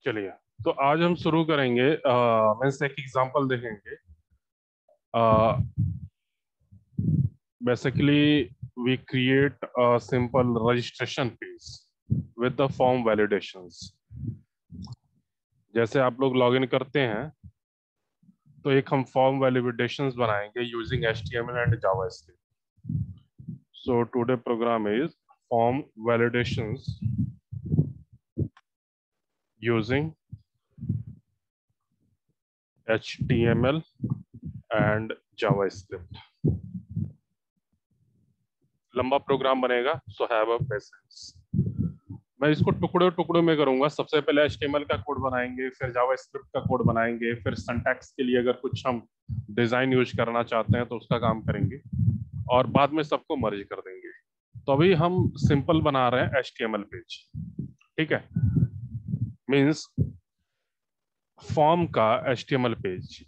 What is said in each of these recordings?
चलिए, तो आज हम शुरू करेंगे। मैं एक एग्जांपल देखेंगे। Basically we create a simple registration page with the form validations. जैसे आप लोग लॉगिन करते हैं तो एक हम फॉर्म वैलिडेशंस बनाएंगे using HTML and JavaScript. So today program is form validations using HTML and JavaScript. लंबा प्रोग्राम बनेगा, सो हैव अ पेशेंस। मैं इसको टुकड़ों टुकड़ों में करूंगा। सबसे पहले HTML का कोड बनाएंगे, फिर जावास्क्रिप्ट का कोड बनाएंगे, फिर सिंटैक्स के लिए अगर कुछ हम डिजाइन यूज करना चाहते हैं तो उसका काम करेंगे, और बाद में सबको मर्ज कर देंगे। तो अभी हम सिंपल बना रहे हैं HTML पेज। ठीक है, मींस फॉर्म का HTML page.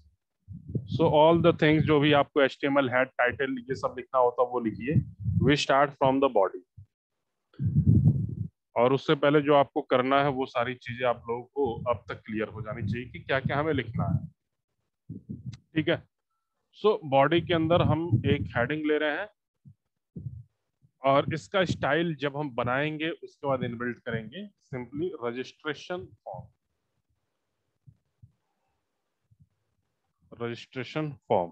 So all the things जो भी आपको HTML हेड टाइटल ये सब लिखना होता है वो लिखिए। We start from the body, और उससे पहले जो आपको करना है वो सारी चीजें आप लोगों को अब तक क्लियर हो जानी चाहिए कि क्या क्या हमें लिखना है। ठीक है, सो बॉडी के अंदर हम एक हेडिंग ले रहे हैं, और इसका स्टाइल जब हम बनाएंगे उसके बाद इनबिल्ट करेंगे simply registration form. Registration form,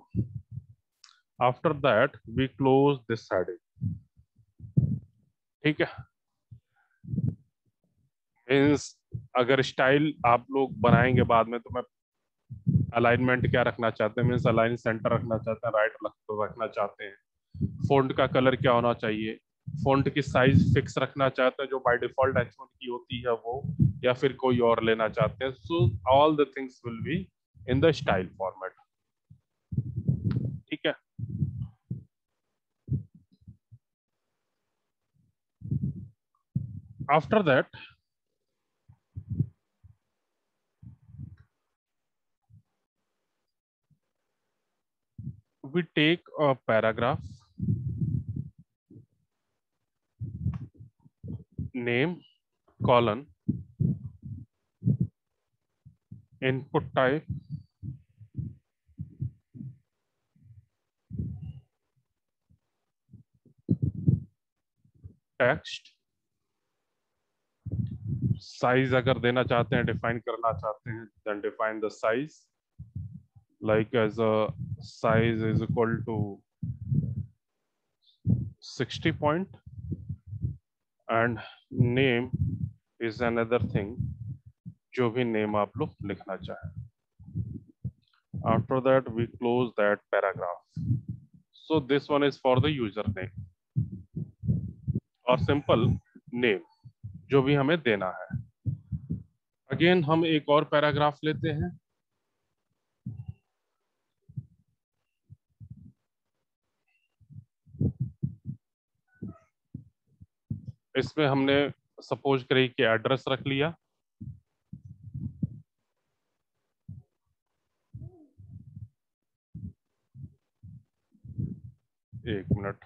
after that we close this heading. ठीक है, मीन्स अगर स्टाइल आप लोग बनाएंगे बाद में, तो मैं अलाइनमेंट क्या रखना चाहते हैं, मीन्स अलाइन सेंटर रखना चाहते हैं, राइट रखना चाहते हैं, फॉन्ट का कलर क्या होना चाहिए, फॉन्ट की साइज फिक्स रखना चाहते हैं जो बाय डिफॉल्ट H1 की होती है वो, या फिर कोई और लेना चाहते हैं। So all the things will be in the style format. ठीक है, after that we take a paragraph, name, colon, input type, text, size अगर देना चाहते हैं, डिफाइन करना चाहते हैं, then define the size, like as a size is equal to 60 point, and name is another thing, जो भी नेम आप लोग लिखना चाहें। After that we close that paragraph. So this one is for the username और simple name जो भी हमें देना है। अगेन हम एक और पैराग्राफ लेते हैं। इसमें हमने सपोज करिए कि एड्रेस रख लिया, एक मिनट,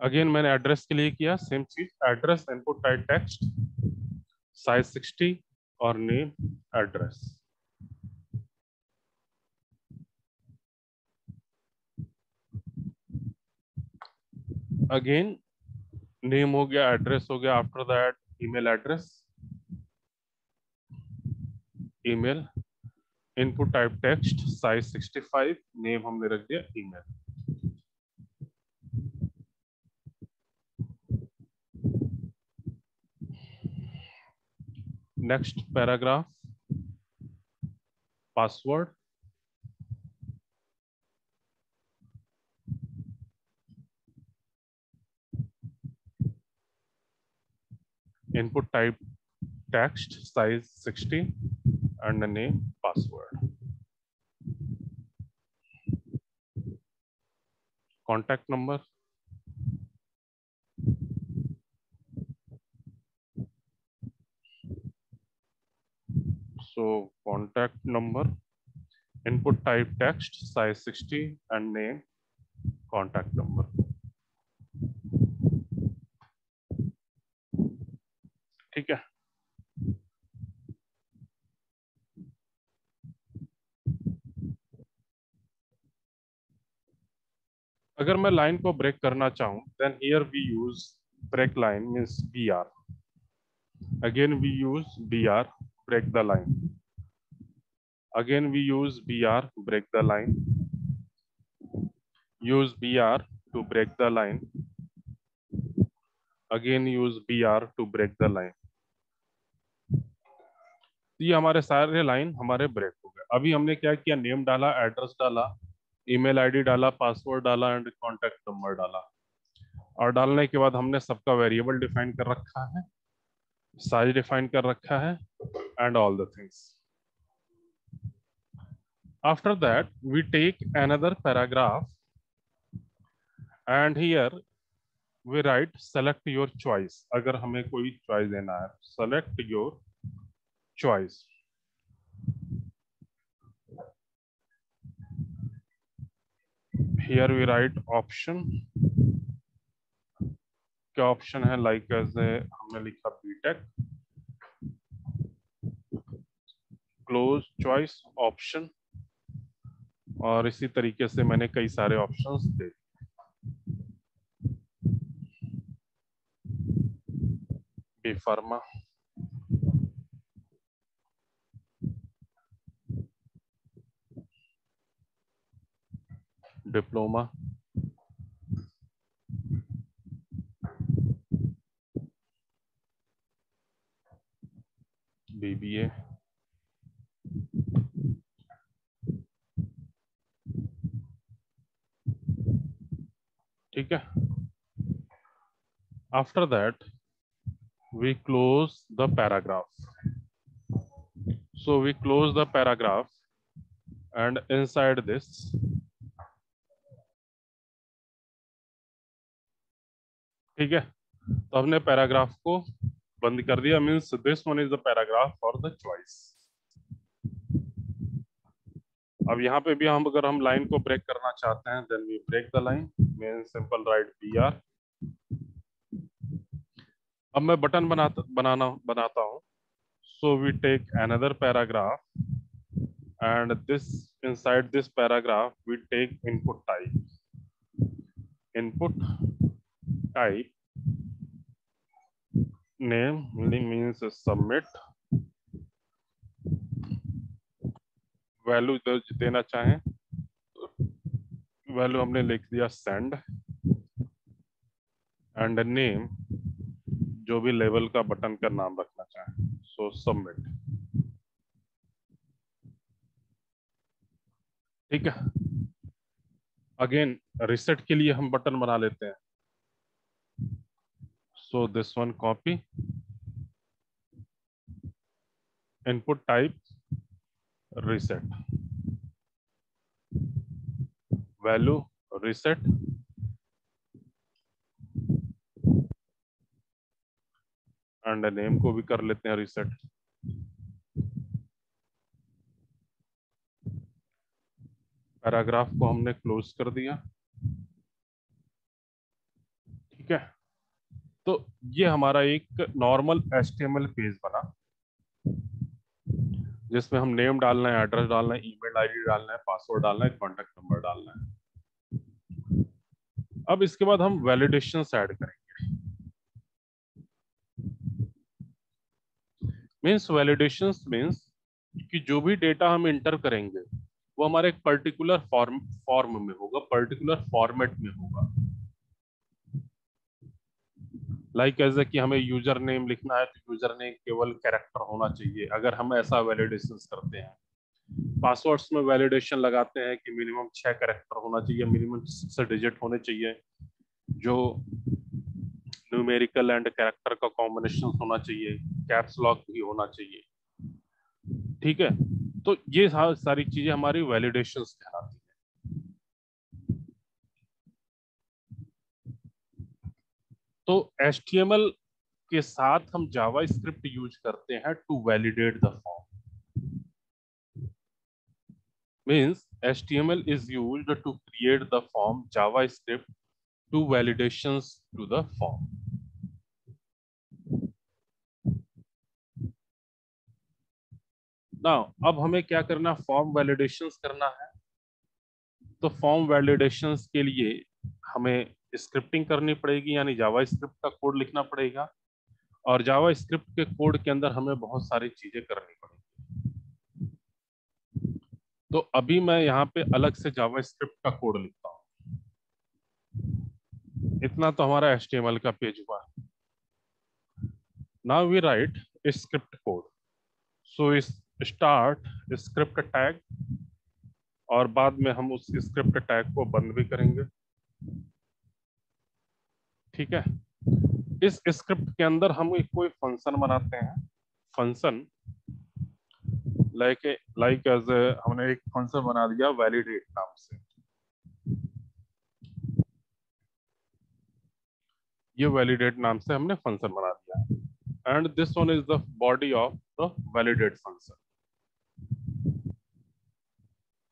अगेन मैंने एड्रेस के लिए किया सेम चीज, address input type text size 60 और नेम एड्रेस। अगेन नेम हो गया, एड्रेस हो गया, after that email address, email, input type text size 65, name हमने रख दिया email. Next paragraph, password, input type text size 60 and the name password, contact number, so contact number, input type text size 60 and name contact number। अगर मैं line को break करना चाहूं, then here we use break line means BR. Again we use BR, break the line. Again we use BR, break the line. Use BR to break the line. Again use BR to break the line. ये हमारे सारे line हमारे break हो गए. अभी हमने क्या किया, नेम डाला, एड्रेस डाला, ईमेल आईडी डाला, पासवर्ड डाला एंड कॉन्टेक्ट नंबर डाला. और डालने के बाद हमने सबका वेरिएबल डिफाइन कर रखा है, साइज डिफाइन कर रखा है and all the things. After that we take another paragraph and here we write select your choice. अगर हमें कोई choice देना है, select your choice. Here we write option. क्या ऑप्शन है, लाइक ऐसे हमने लिखा बीटेक, क्लोज चॉइस ऑप्शन, और इसी तरीके से मैंने कई सारे ऑप्शंस दे. बी फार्मा, डिप्लोमा, BBA, ठीक है. After that we close the paragraph. So we close the paragraph and inside this ठीक है, तो हमने पैराग्राफ को बंद कर दिया. Means this one is the paragraph for the choice. अब यहाँ पे भी हम अगर हम लाइन को ब्रेक करना चाहते हैं, then we break the line, mean simple write BR. अब मैं बटन बनाता हूँ. So we take another paragraph and this inside this paragraph we take input type. Input type name means submit. Value देना चाहें, value हमने लिख दिया send and name जो भी लेवल का बटन का नाम रखना चाहें, so submit. ठीक है. अगेन रिसेट के लिए हम बटन बना लेते हैं. So this one copy, input type reset, value reset and name को भी कर लेते हैं reset. पैराग्राफ को हमने क्लोज कर दिया. ठीक है. तो ये हमारा एक नॉर्मल HTML पेज बना जिसमें हम नेम डालना है, एड्रेस डालना है, ईमेल आईडी डालना है, पासवर्ड डालना है, कॉन्टेक्ट नंबर डालना है. अब इसके बाद हम वैलिडेशंस ऐड करेंगे. मींस वैलिडेशंस मींस कि जो भी डेटा हम इंटर करेंगे वो हमारे एक पर्टिकुलर फॉर्म में होगा, पर्टिकुलर फॉर्मेट में होगा. लाइक ऐसे कि हमें यूजर नेम लिखना है तो यूजर नेम केवल कैरेक्टर होना चाहिए, अगर हम ऐसा वैलिडेशन करते हैं. पासवर्ड्स में वैलिडेशन लगाते हैं कि मिनिमम 6 कैरेक्टर होना चाहिए, मिनिमम 6 डिजिट होने चाहिए, जो न्यूमेरिकल एंड कैरेक्टर का कॉम्बिनेशन होना चाहिए, कैप्स लॉक भी होना चाहिए. ठीक है. तो ये सारी चीजें हमारी वैलिडेशंस कहलाती है. तो HTML के साथ हम जावास्क्रिप्ट यूज करते हैं to validate the form. Means HTML is used to create the form, JavaScript to validations to the form. Now अब हमें क्या करना, फॉर्म वैलिडेशंस करना है. तो फॉर्म वैलिडेशंस के लिए हमें स्क्रिप्टिंग करनी पड़ेगी, यानी जावा स्क्रिप्ट का कोड लिखना पड़ेगा, और जावा स्क्रिप्ट के कोड के अंदर हमें बहुत सारी चीजें करनी पड़ेगी। तो अभी मैं यहाँ पे अलग से जावा स्क्रिप्ट का कोड लिखता हूँ। इतना तो हमारा HTML का पेज हुआ। Now we write script code. So इस स्टार्ट स्क्रिप्ट टैग, और बाद में हम उस स्क्रिप्ट टैग को बंद भी करेंगे। ठीक है, इस स्क्रिप्ट के अंदर हम एक कोई फंक्शन बनाते हैं। फंक्शन लाइक एज हमने एक फंक्शन बना दिया वैलिडेट नाम से। ये वैलिडेट नाम से हमने फंक्शन बना दिया, and this one is the body of the validate function.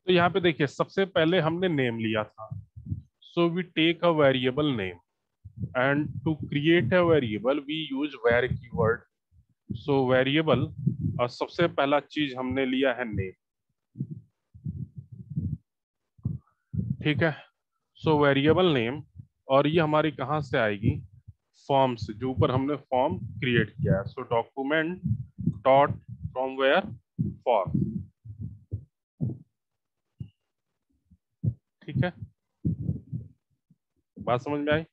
तो यहाँ पे देखिए, सबसे पहले हमने नेम लिया था। So we take a variable name, and to create a variable we use var keyword. So variable, और सबसे पहला चीज हमने लिया है नेम। ठीक है, सो वेरिएबल नेम, और ये हमारी कहाँ से आएगी? फॉर्म से, जो ऊपर हमने फॉर्म क्रिएट किया है। So document dot from where form. ठीक है, बात समझ में आई?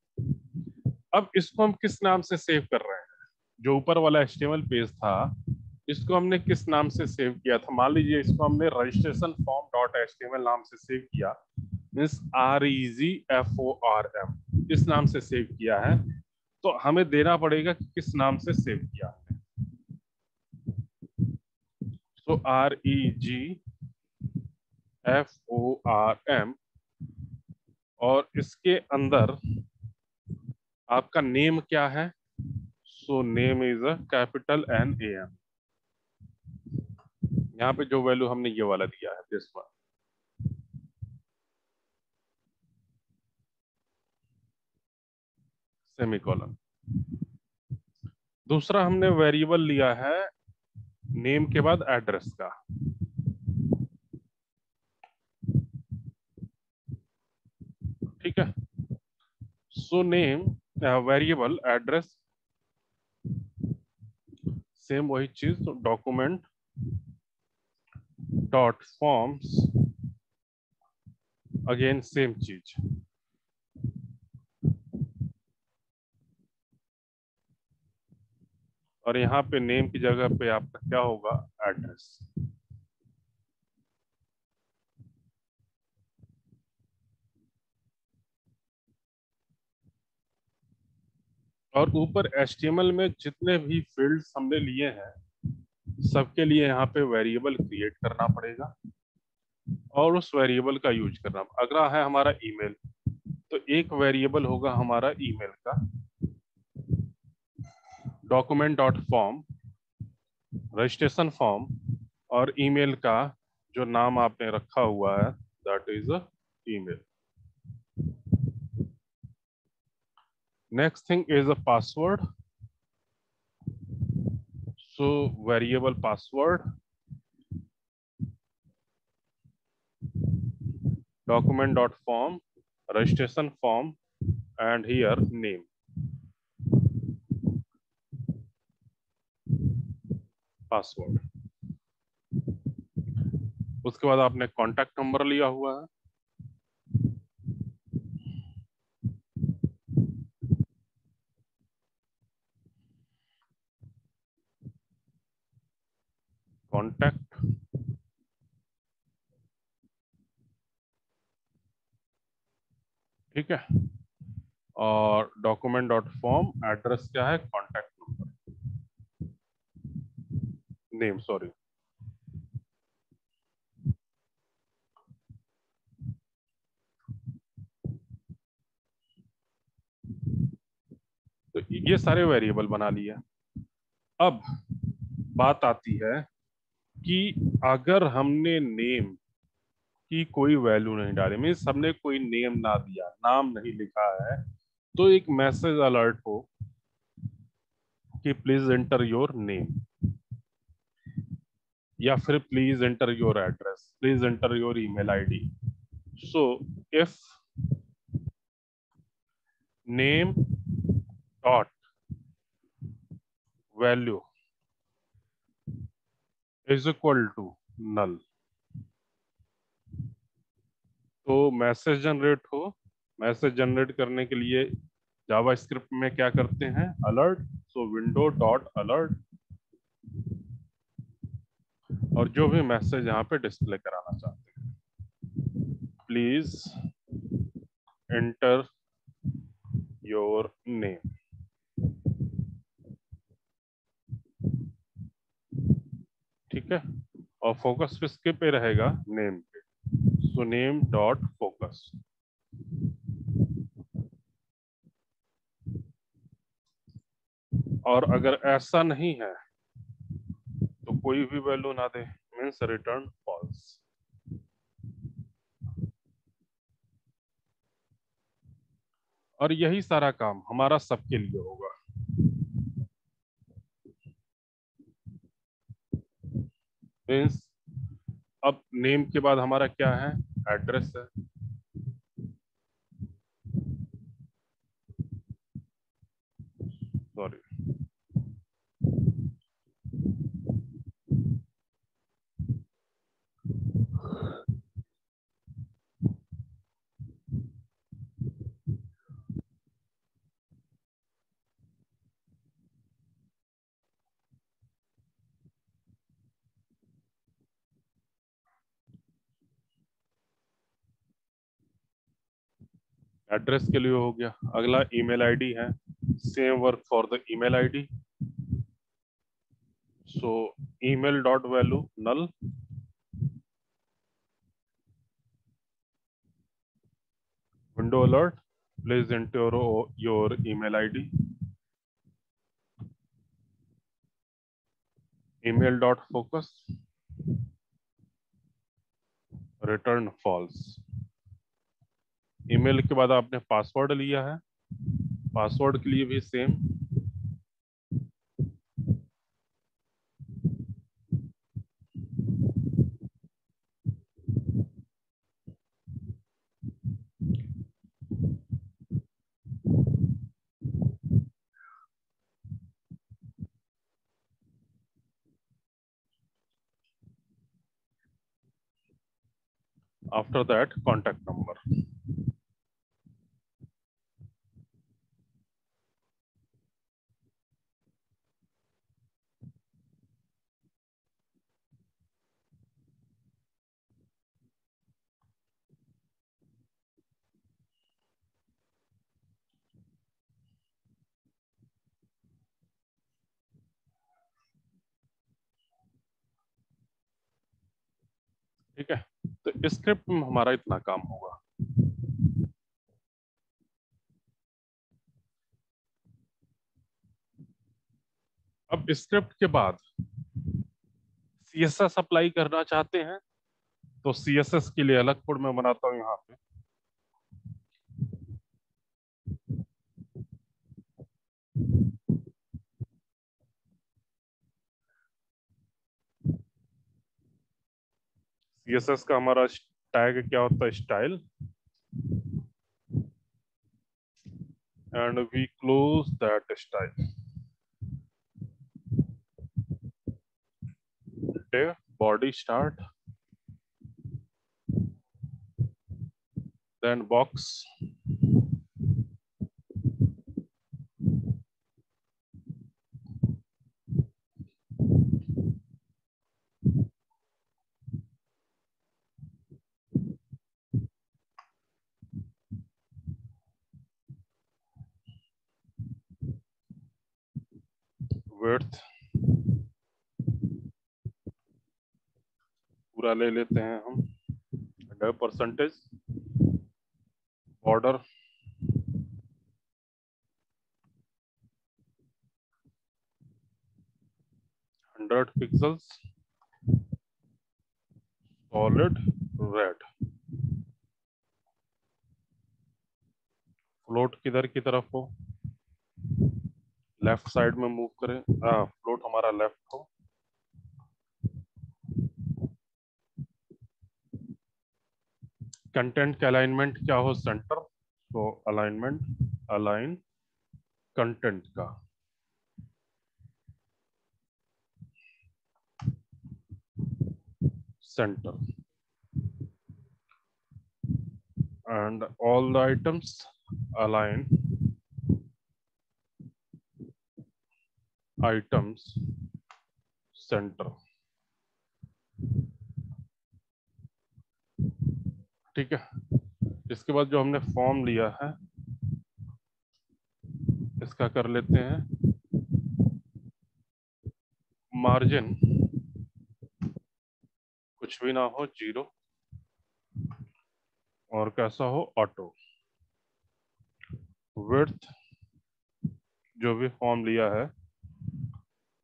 अब इसको हम किस नाम से सेव कर रहे हैं? जो ऊपर वाला HTML पेज था, इसको हमने किस नाम से सेव किया था? मान लीजिए इसको हमने रजिस्ट्रेशन फॉर्म डॉट HTML नाम से सेव किया, मीन्स REGFORM, इस नाम से सेव किया है। तो हमें देना पड़ेगा कि किस नाम से सेव किया है। तो REGFORM, और इसके अंदर आपका नेम क्या है? So name is a capital NAM। यहाँ पे जो वैल्यू हमने ये वाला दिया है, दिस वन। सेमीकोलन। दूसरा हमने वेरिएबल लिया है नेम के बाद एड्रेस का। ठीक है, so name variable address, same वही चीज। Document dot forms, again same चीज। और यहाँ पे नेम की जगह पे आपका क्या होगा? एड्रेस। और ऊपर HTML में जितने भी फील्ड्स हमने लिए हैं, सबके लिए यहाँ पे वेरिएबल क्रिएट करना पड़ेगा, और उस वेरिएबल का यूज करना। अगला है हमारा ईमेल, तो एक वेरिएबल होगा हमारा ईमेल का। Document dot form, registration form, और ईमेल का जो नाम आपने रखा हुआ है, that is a email. Next thing is a password. So variable password, document dot form, registration form, and here name, password. उसके बाद आपने कॉन्टैक्ट नंबर लिया हुआ है। कॉन्टैक्ट, ठीक है, और डॉक्यूमेंट डॉट फॉर्म, एड्रेस क्या है? Contact number, name, sorry. तो ये सारे वेरिएबल बना लिया। अब बात आती है कि अगर हमने नेम की कोई वैल्यू नहीं डाली, मीन्स हमने कोई नेम ना दिया, नाम नहीं लिखा है, तो एक मैसेज अलर्ट हो कि प्लीज एंटर योर नेम, या फिर please enter your address, please enter your email ID. So if name dot value is equal to null. तो मैसेज जनरेट हो, मैसेज जनरेट करने के लिए जावा स्क्रिप्ट में क्या करते हैं, alert. So window dot alert, और जो भी मैसेज यहाँ पे डिस्प्ले कराना चाहते हैं, प्लीज एंटर योर नेम। ठीक है, और फोकस किसके पे रहेगा, नेम पे। So name dot focus. और अगर ऐसा नहीं है तो कोई भी वैल्यू ना दे, मीन्स रिटर्न फॉल्स। और यही सारा काम हमारा सबके लिए होगा। मीन्स अब नेम के बाद हमारा क्या है, एड्रेस है। सॉरी, एड्रेस के लिए हो गया। अगला ईमेल आईडी है, same work for the email ID. So email dot value null, window alert, please enter your email ID. Email dot focus, return false. Email के बाद आपने पासवर्ड लिया है, पासवर्ड के लिए भी same. After that contact number. ठीक है, तो स्क्रिप्ट में हमारा इतना काम होगा। अब स्क्रिप्ट के बाद सीएसएस अप्लाई करना चाहते हैं, तो सीएसएस के लिए अलग कोड मैं बनाता हूं यहाँ पे। सीएसएस का हमारा टैग क्या होता है, style, and we close that style. Body start, then box, width पूरा ले लेते हैं हम, percentage, border 100 pixels, solid red. Float किधर की तरफ हो, लेफ्ट साइड में मूव करें। फ्लोट हमारा लेफ्ट हो। कंटेंट का अलाइनमेंट क्या हो, सेंटर। तो अलाइनमेंट अलाइन कंटेंट का center and all the items align items center। ठीक है, इसके बाद जो हमने फॉर्म लिया है इसका कर लेते हैं मार्जिन कुछ भी ना हो 0 और कैसा हो ऑटो। विड्थ जो भी फॉर्म लिया है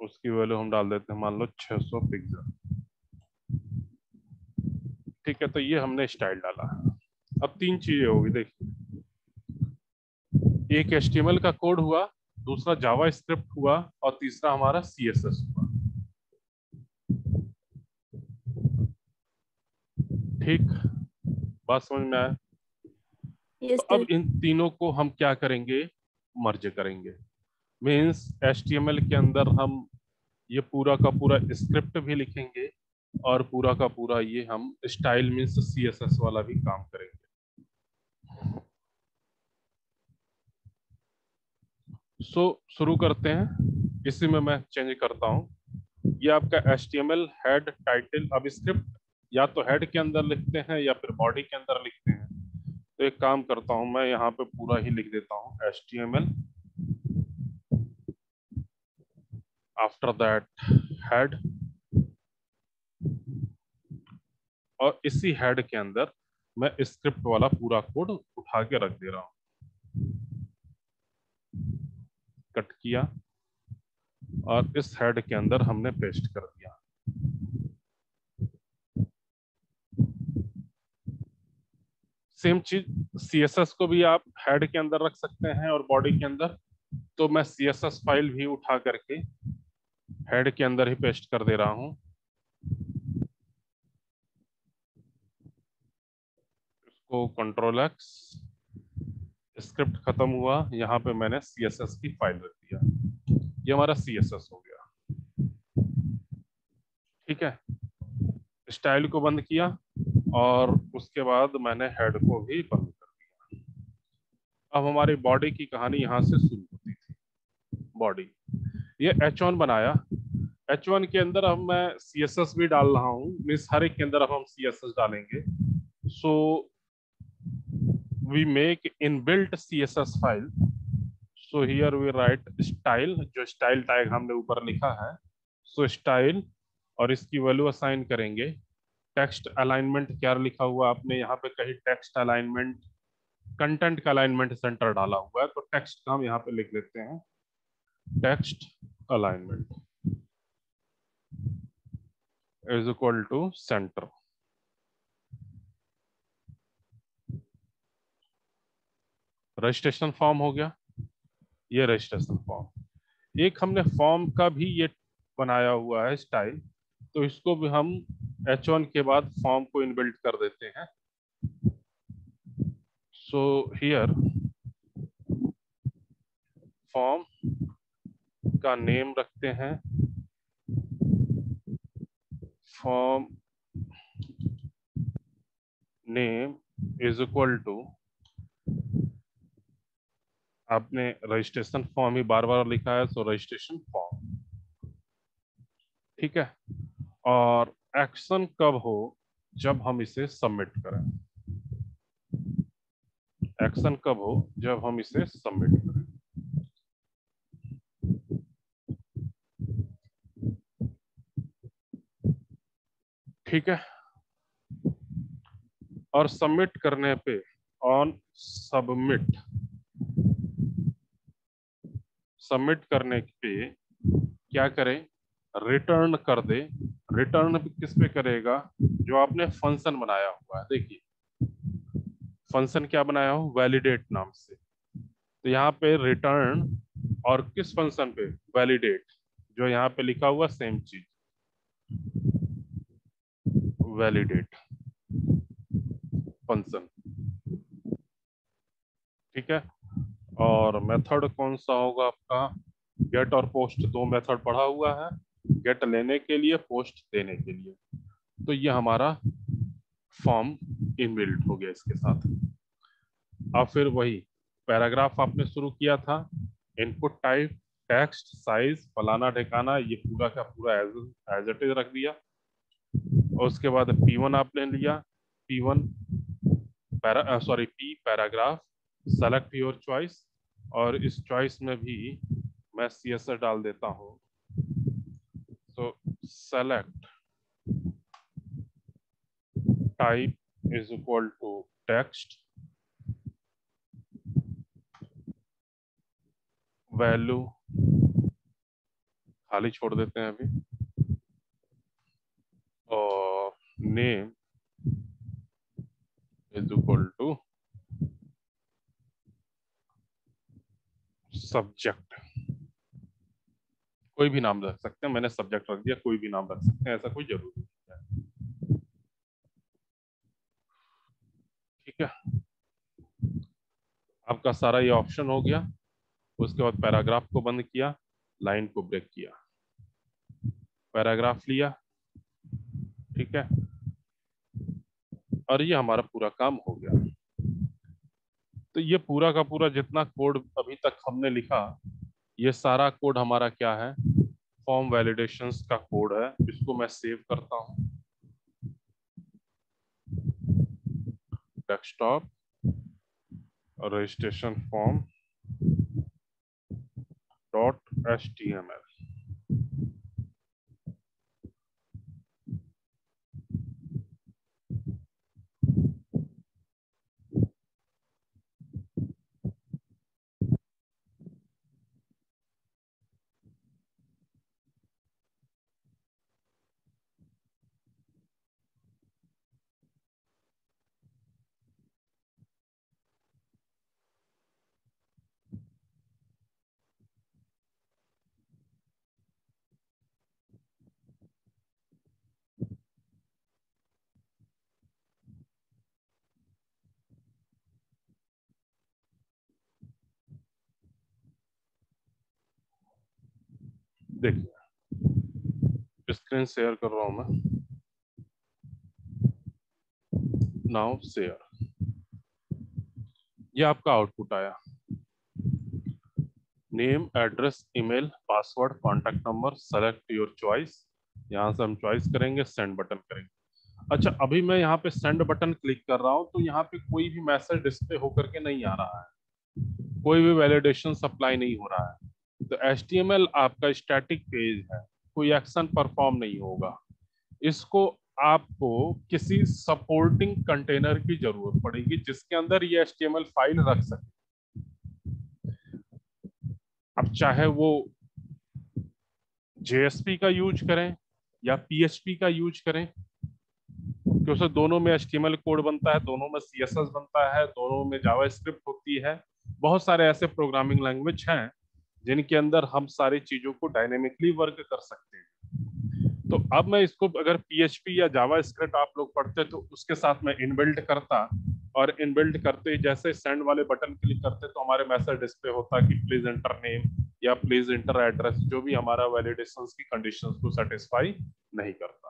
उसकी वैल्यू हम डाल देते हैं, मान लो 600 पिक्सल। ठीक है, तो ये हमने स्टाइल डाला है। अब 3 चीजें होगी, देखिए, एक HTML का कोड हुआ, दूसरा जावा स्क्रिप्ट हुआ और तीसरा हमारा CSS हुआ। ठीक, बात समझ में आया? तो यस अब सर। इन तीनों को हम क्या करेंगे, मर्ज करेंगे। मीन्स HTML के अंदर हम ये पूरा का पूरा स्क्रिप्ट भी लिखेंगे और पूरा का पूरा ये हम स्टाइल मीन्स CSS वाला भी काम करेंगे। शुरू करते हैं। इसी में मैं चेंज करता हूं, ये आपका HTML हेड टाइटल। अब स्क्रिप्ट या तो हेड के अंदर लिखते हैं या फिर बॉडी के अंदर लिखते हैं। तो एक काम करता हूं, मैं यहाँ पे पूरा ही लिख देता हूं HTML, आफ्टर दैट हेड, और इसी हेड के अंदर मैं स्क्रिप्ट वाला पूरा कोड उठा के रख दे रहा हूं। कट किया और इस हेड के अंदर हमने पेस्ट कर दिया। सेम चीज CSS को भी आप हेड के अंदर रख सकते हैं और बॉडी के अंदर। तो मैं CSS फाइल भी उठा करके हेड के अंदर ही पेस्ट कर दे रहा हूं। इसको Ctrl+X, स्क्रिप्ट खत्म हुआ, यहाँ पे मैंने CSS की फाइल रख दिया। ये हमारा CSS हो गया। ठीक है, स्टाइल को बंद किया और उसके बाद मैंने हेड को भी बंद कर दिया। अब हमारी बॉडी की कहानी यहां से शुरू होती थी। बॉडी, ये H1 बनाया। H1 के अंदर अब मैं CSS भी डाल रहा हूँ, मीन्स हर एक के अंदर अब हम CSS डालेंगे। So we make inbuilt CSS file. So here we write style, जो स्टाइल टैग हमने ऊपर लिखा है, सो स्टाइल, और इसकी वैल्यू असाइन करेंगे। टेक्स्ट अलाइनमेंट क्या लिखा हुआ आपने यहाँ पे, कहीं टेक्स्ट अलाइनमेंट, कंटेंट का अलाइनमेंट सेंटर डाला हुआ है, तो टेक्स्ट का हम यहाँ पे लिख लेते हैं text alignment is equal to centre. Registration form हो गया, ये रजिस्ट्रेशन फॉर्म। एक हमने फॉर्म का भी ये बनाया हुआ है स्टाइल, तो इसको भी हम H1 के बाद फॉर्म को इनबिल्ट कर देते हैं। सो हियर फॉर्म का नेम रखते हैं form name is equal to, आपने रजिस्ट्रेशन फॉर्म ही बार बार लिखा है, सो रजिस्ट्रेशन फॉर्म। ठीक है, और एक्शन कब हो, जब हम इसे सबमिट करें। एक्शन कब हो, जब हम इसे सबमिट करें। ठीक है, और सबमिट करने पे ऑन सबमिट, सबमिट करने पे क्या करें, रिटर्न कर दे। रिटर्न किस पे करेगा, जो आपने फंक्शन बनाया हुआ है। देखिए फंक्शन क्या बनाया हो, वैलिडेट नाम से। तो यहाँ पे रिटर्न, और किस फंक्शन पे, वैलिडेट, जो यहाँ पे लिखा हुआ सेम चीज, वैलिडेट फंक्शन। ठीक है, और मेथड कौन सा होगा आपका? गेट और पोस्ट दो मेथड पढ़ा हुआ है, गेट लेने के लिए, पोस्ट देने के लिए। तो ये हमारा फॉर्म इनबिल्ट हो गया इसके साथ। अब फिर वही पैराग्राफ आपने शुरू किया था, इनपुट टाइप, टेक्स्ट, साइज, फलाना ठिकाना, ये पूरा का पूरा एज इट इज रख दिया। और उसके बाद P1 आपने लिया, P1 P paragraph, select your choice, और इस चॉइस में भी मैं CSS डाल देता हूं। तो select type is equal to text, value खाली छोड़ देते हैं अभी, और name is equal to subject. कोई भी नाम रख सकते हैं, मैंने सब्जेक्ट रख दिया, कोई भी नाम रख सकते हैं, ऐसा कोई जरूरी नहीं है। ठीक है, आपका सारा ये ऑप्शन हो गया। उसके बाद पैराग्राफ को बंद किया, लाइन को ब्रेक किया, पैराग्राफ लिया। ठीक है, और ये हमारा पूरा काम हो गया। तो ये पूरा का पूरा जितना कोड अभी तक हमने लिखा, ये सारा कोड हमारा क्या है? फॉर्म वैलिडेशंस का कोड है। इसको मैं सेव करता हूं, डेस्कटॉप, रजिस्ट्रेशन फॉर्म .html। देखिए, स्क्रीन शेयर कर रहा हूं मैं, नाउ शेयर। ये आपका आउटपुट आया, name, address, email, password, contact number, select your choice. यहाँ से हम चॉइस करेंगे, सेंड बटन करेंगे। अच्छा, अभी मैं यहाँ पे सेंड बटन क्लिक कर रहा हूँ, तो यहाँ पे कोई भी मैसेज डिस्प्ले होकर के नहीं आ रहा है, कोई भी वैलिडेशन सप्लाई नहीं हो रहा है। तो HTML आपका स्टैटिक पेज है, कोई एक्शन परफॉर्म नहीं होगा। इसको आपको किसी सपोर्टिंग कंटेनर की जरूरत पड़ेगी जिसके अंदर ये HTML फाइल रख सके। अब चाहे वो JSP का यूज करें या PHP का यूज करें, क्योंकि दोनों में HTML कोड बनता है, दोनों में CSS बनता है, दोनों में जावास्क्रिप्ट होती है। बहुत सारे ऐसे प्रोग्रामिं लैंग्वेज हैं जिनके अंदर हम सारी चीजों को डायनेमिकली वर्क कर सकते हैं। तो अब मैं इसको अगर PHP या जावास्क्रिप्ट आप लोग पढ़ते तो उसके साथ मैं इनबिल्ट करता, और इनबिल्ट करते ही जैसे सेंड वाले बटन क्लिक करते तो हमारे मैसेज डिस्प्ले होता कि प्लीज एंटर नेम या प्लीज एंटर एड्रेस, जो भी हमारा वैलिडेशन की कंडीशंस को सेटिस्फाई नहीं करता।